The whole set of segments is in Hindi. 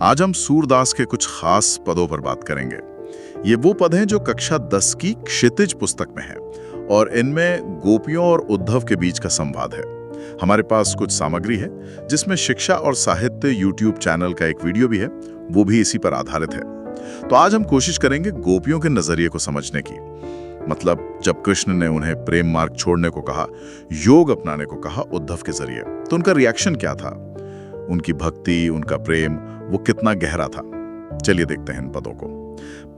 आज हम सूरदास के कुछ खास पदों पर बात करेंगे। ये वो पद हैं जो कक्षा 10 की क्षितिज पुस्तक में हैं और इनमें गोपियों और उद्धव के बीच का संवाद है। हमारे पास कुछ सामग्री है जिसमें शिक्षा और साहित्य यूट्यूब चैनल का एक वीडियो भी है, वो भी इसी पर आधारित है। तो आज हम कोशिश करेंगे गोपियों के नजरिए को समझने की। मतलब जब कृष्ण ने उन्हें प्रेम मार्ग छोड़ने को कहा, योग अपनाने को कहा उद्धव के जरिए, तो उनका रिएक्शन क्या था? उनकी भक्ति, उनका प्रेम वो कितना गहरा था? चलिए देखते हैं इन पदों को।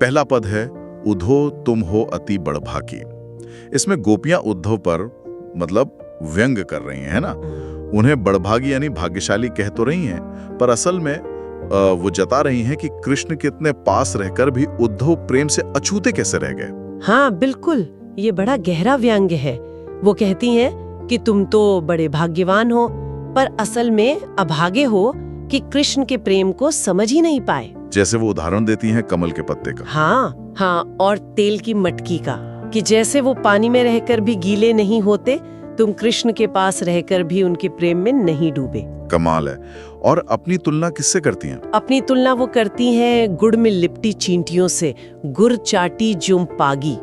पहला पद है, उधो तुम हो अति बड़भागी। इसमें गोपियां उद्धव पर मतलब व्यंग कर रही हैं, है ना? उन्हें बड़भागी यानी भाग्यशाली कह तो रही हैं, पर असल में वो जता रही हैं कि कृष्ण के इतने पास रहकर भी उद्धव प्रेम से अछूते कैसे रह गए। हाँ बिल्कुल, ये बड़ा गहरा व्यंग्य है। वो कहती हैं कि तुम तो बड़े भाग्यवान हो, पर असल में अभागे हो कि कृष्ण के प्रेम को समझ ही नहीं पाए। जैसे वो उदाहरण देती हैं कमल के पत्ते का। हाँ, और तेल की मटकी का, कि जैसे वो पानी में रहकर भी गीले नहीं होते, तुम कृष्ण के पास रहकर भी उनके प्रेम में नहीं डूबे। कमाल है। और अपनी तुलना किससे करती हैं? अपनी तुलना वो करती हैं गुड़ में लिपटी चींटियों से, गुड़ चाटी जुम पागी।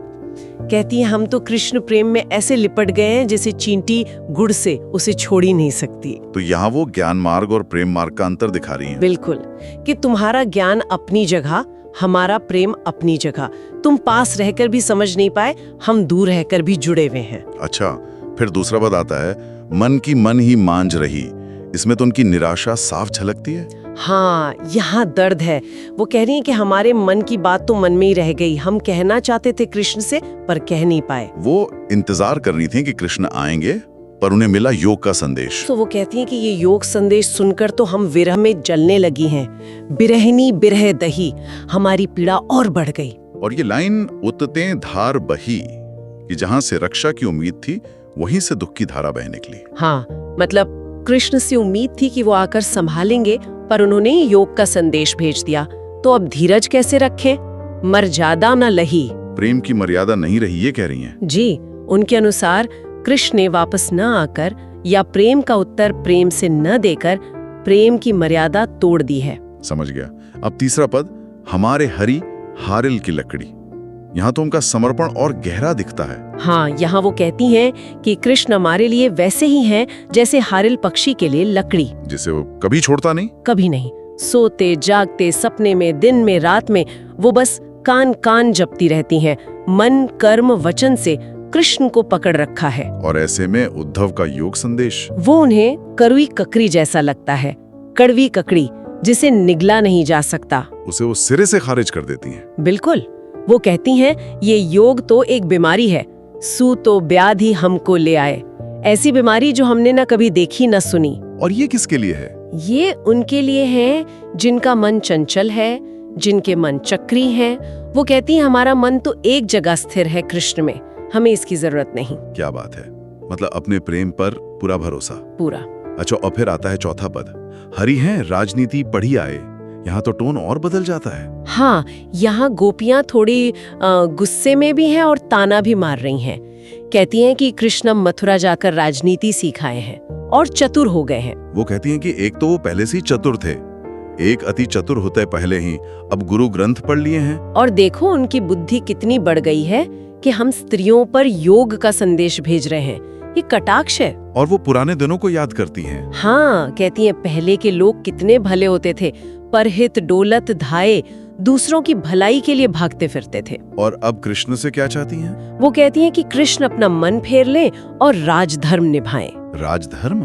कहती हैं हम तो कृष्ण प्रेम में ऐसे लिपट गए हैं जैसे चींटी गुड़ से उसे छोड़ ही नहीं सकती। तो यहाँ वो ज्ञान मार्ग और प्रेम मार्ग का अंतर दिखा रही हैं। बिल्कुल, कि तुम्हारा ज्ञान अपनी जगह, हमारा प्रेम अपनी जगह। तुम पास रहकर भी समझ नहीं पाए, हम दूर रहकर भी जुड़े हुए हैं। अच्छा, फिर दूसरा पद आता है, मन की मन ही मांझ रही। इसमें तो उनकी निराशा साफ झलकती है। हाँ, यहाँ दर्द है। वो कह रही हैं कि हमारे मन की बात तो मन में ही रह गई। हम कहना चाहते थे कृष्ण से, पर कह नहीं पाए। वो इंतजार कर रही थी कि कृष्ण आएंगे, पर उन्हें मिला योग का संदेश। तो वो कहती हैं कि ये योग संदेश सुनकर तो हम विरह में जलने लगी हैं। बिरहनी बिरह दही, हमारी पीड़ा और बढ़ गई। और ये लाइन उतते धार बही, कि जहां से रक्षा की उम्मीद थी वहीं से दुख की धारा बह निकली। हाँ, मतलब कृष्ण से उम्मीद थी कि वो आकर संभालेंगे, पर उन्होंने योग का संदेश भेज दिया। तो अब धीरज कैसे रखें? मर्यादा न लही। प्रेम की मर्यादा नहीं रही, ये कह रही हैं। जी, उनके अनुसार कृष्ण ने वापस न आकर या प्रेम का उत्तर प्रेम से न देकर प्रेम की मर्यादा तोड़ दी है। समझ गया। अब तीसरा पद, हमारे हरि हारिल की लकड़ी। यहाँ तो उनका समर्पण और गहरा दिखता है। हाँ, यहाँ वो कहती हैं कि कृष्ण हमारे लिए वैसे ही हैं जैसे हारिल पक्षी के लिए लकड़ी, जिसे वो कभी छोड़ता नहीं। कभी नहीं। सोते जागते, सपने में, दिन में, रात में, वो बस कान कान जपती रहती हैं। मन कर्म वचन से कृष्ण को पकड़ रखा है। और ऐसे में उद्धव का योग संदेश, वो उन्हें कड़वी ककड़ी जैसा लगता है। कड़वी ककड़ी जिसे निगला नहीं जा सकता, उसे वो सिरे से खारिज कर देती हैं। बिल्कुल। वो कहती हैं ये योग तो एक बीमारी है, सू तो व्याधि हमको ले आए। ऐसी बीमारी जो हमने न कभी देखी न सुनी। और ये किसके लिए है? ये उनके लिए है जिनका मन चंचल है, जिनके मन चक्री हैं। वो कहती हैं हमारा मन तो एक जगह स्थिर है कृष्ण में, हमें इसकी जरूरत नहीं। क्या बात है, मतलब अपने प्रेम पर पूरा भरोसा। पूरा। अच्छा, और फिर आता है चौथा पद, हरि हैं राजनीति पढ़ी आए। यहाँ तो टोन और बदल जाता है। हाँ, यहाँ गोपियां थोड़ी गुस्से में भी हैं और ताना भी मार रही हैं। कहती हैं कि कृष्ण मथुरा जाकर राजनीति सिखाए हैं और चतुर हो गए हैं। वो कहती हैं कि एक तो वो पहले से ही चतुर थे, एक अति चतुर होते पहले ही अब गुरु ग्रंथ पढ़ लिए हैं। और देखो उनकी बुद्धि कितनी बढ़ गई है कि हम स्त्रियों पर योग का संदेश भेज रहे हैं। ये कटाक्ष है। और वो पुराने दिनों को याद करती हैं। हाँ, कहती हैं पहले के लोग कितने भले होते थे, परहित डोलत धाये, दूसरों की भलाई के लिए भागते फिरते थे। और अब कृष्ण से क्या चाहती हैं? वो कहती हैं कि कृष्ण अपना मन फेर ले और राजधर्म निभाएं। राजधर्म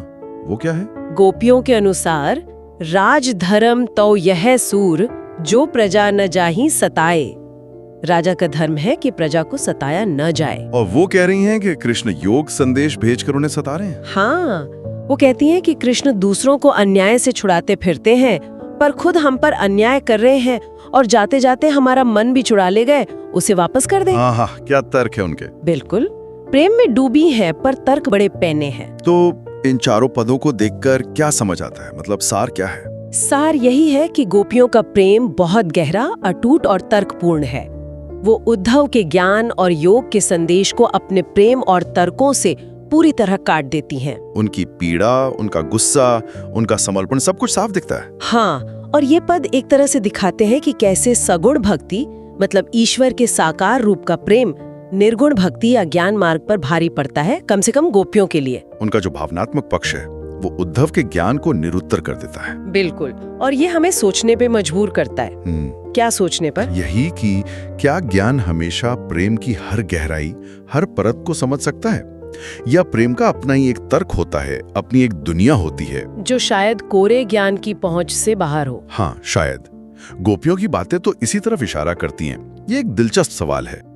वो क्या है? गोपियों के अनुसार राजधर्म तो यह सूर जो प्रजा न जाही सताए। राजा का धर्म है कि प्रजा को सताया न जाए। और वो कह रही हैं कि कृष्ण योग संदेश भेजकर उन्हें सता रहे हैं। हाँ, वो कहती हैं कि कृष्ण दूसरों को अन्याय से छुड़ाते फिरते हैं, पर खुद हम पर अन्याय कर रहे हैं और जाते जाते हमारा मन भी चुरा ले गए, उसे वापस कर दें। हाँ, क्या तर्क है उनके। बिल्कुल, प्रेम में डूबी है पर तर्क बड़े पैने हैं। तो इन चारों पदों को देखकर क्या समझ आता है, मतलब सार क्या है? सार यही है कि गोपियों का प्रेम बहुत गहरा, अटूट और तर्कपूर्ण है। वो उद्धव के ज्ञान और योग के संदेश को अपने प्रेम और तर्कों से पूरी तरह काट देती हैं। उनकी पीड़ा, उनका गुस्सा, उनका समर्पण सब कुछ साफ दिखता है। हाँ, और ये पद एक तरह से दिखाते हैं कि कैसे सगुण भक्ति मतलब ईश्वर के साकार रूप का प्रेम निर्गुण भक्ति या ज्ञान मार्ग पर भारी पड़ता है, कम से कम गोपियों के लिए। उनका जो भावनात्मक पक्ष है वो उद्धव के ज्ञान को निरुत्तर कर देता है। बिल्कुल, और ये हमें सोचने पे मजबूर करता है। क्या सोचने पर? यही कि क्या ज्ञान हमेशा प्रेम की हर गहराई, हर परत को समझ सकता है, या प्रेम का अपना ही एक तर्क होता है, अपनी एक दुनिया होती है जो शायद कोरे ज्ञान की पहुंच से बाहर हो। हाँ, शायद। गोपियों की बातें तो इसी तरफ इशारा करती हैं। ये एक दिलचस्प सवाल है।